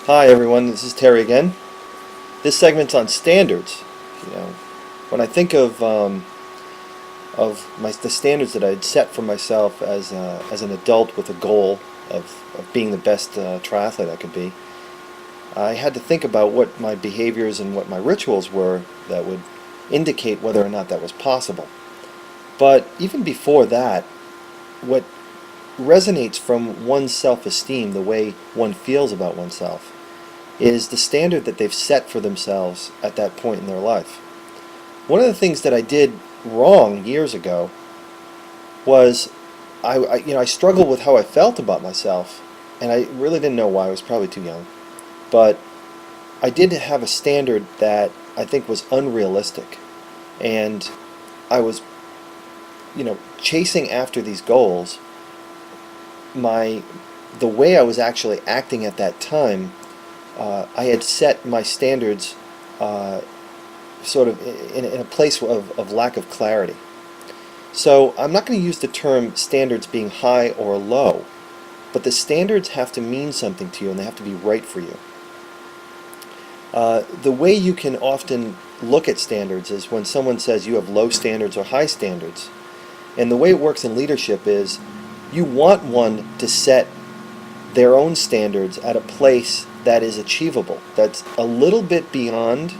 Hi everyone, this is Terry again. This segment's on standards. You know, when I think of the standards that I had set for myself as an adult with a goal of being the best triathlete I could be, I had to think about what my behaviors and what my rituals were that would indicate whether or not that was possible. But even before that, what resonates from one's self-esteem, the way one feels about oneself, is the standard that they've set for themselves at that point in their life. One of the things that I did wrong years ago was I struggled with how I felt about myself, and I really didn't know why. I was probably too young, but I did have a standard that I think was unrealistic, and I was chasing after these goals. My the way I was actually acting at that time, I had set my standards sort of in a place of lack of clarity. So I'm not going to use the term standards being high or low, but the standards have to mean something to you and they have to be right for you. The way you can often look at standards is when someone says you have low standards or high standards. And the way it works in leadership is you want one to set their own standards at a place that is achievable, that's a little bit beyond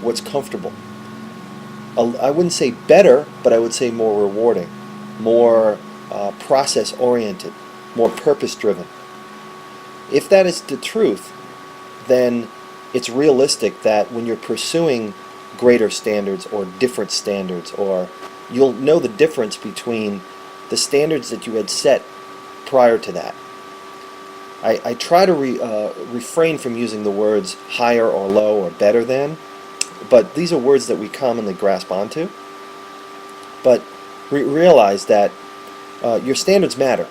what's comfortable. I wouldn't say better, but I would say more rewarding, more process oriented, more purpose driven. If that is the truth, then it's realistic that when you're pursuing greater standards or different standards, or you'll know the difference between the standards that you had set prior to that. I try to refrain from using the words higher or low or better than, but these are words that we commonly grasp onto. But realize that your standards matter.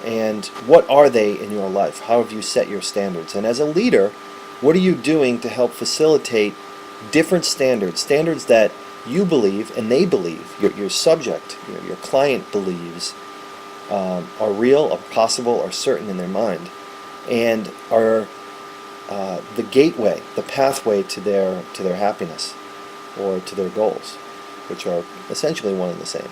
And what are they in your life? How have you set your standards? And as a leader, what are you doing to help facilitate different standards? Standards that you believe and they believe, your subject, your client believes are real, are possible, are certain in their mind, and are the gateway, the pathway to their happiness or to their goals, which are essentially one and the same.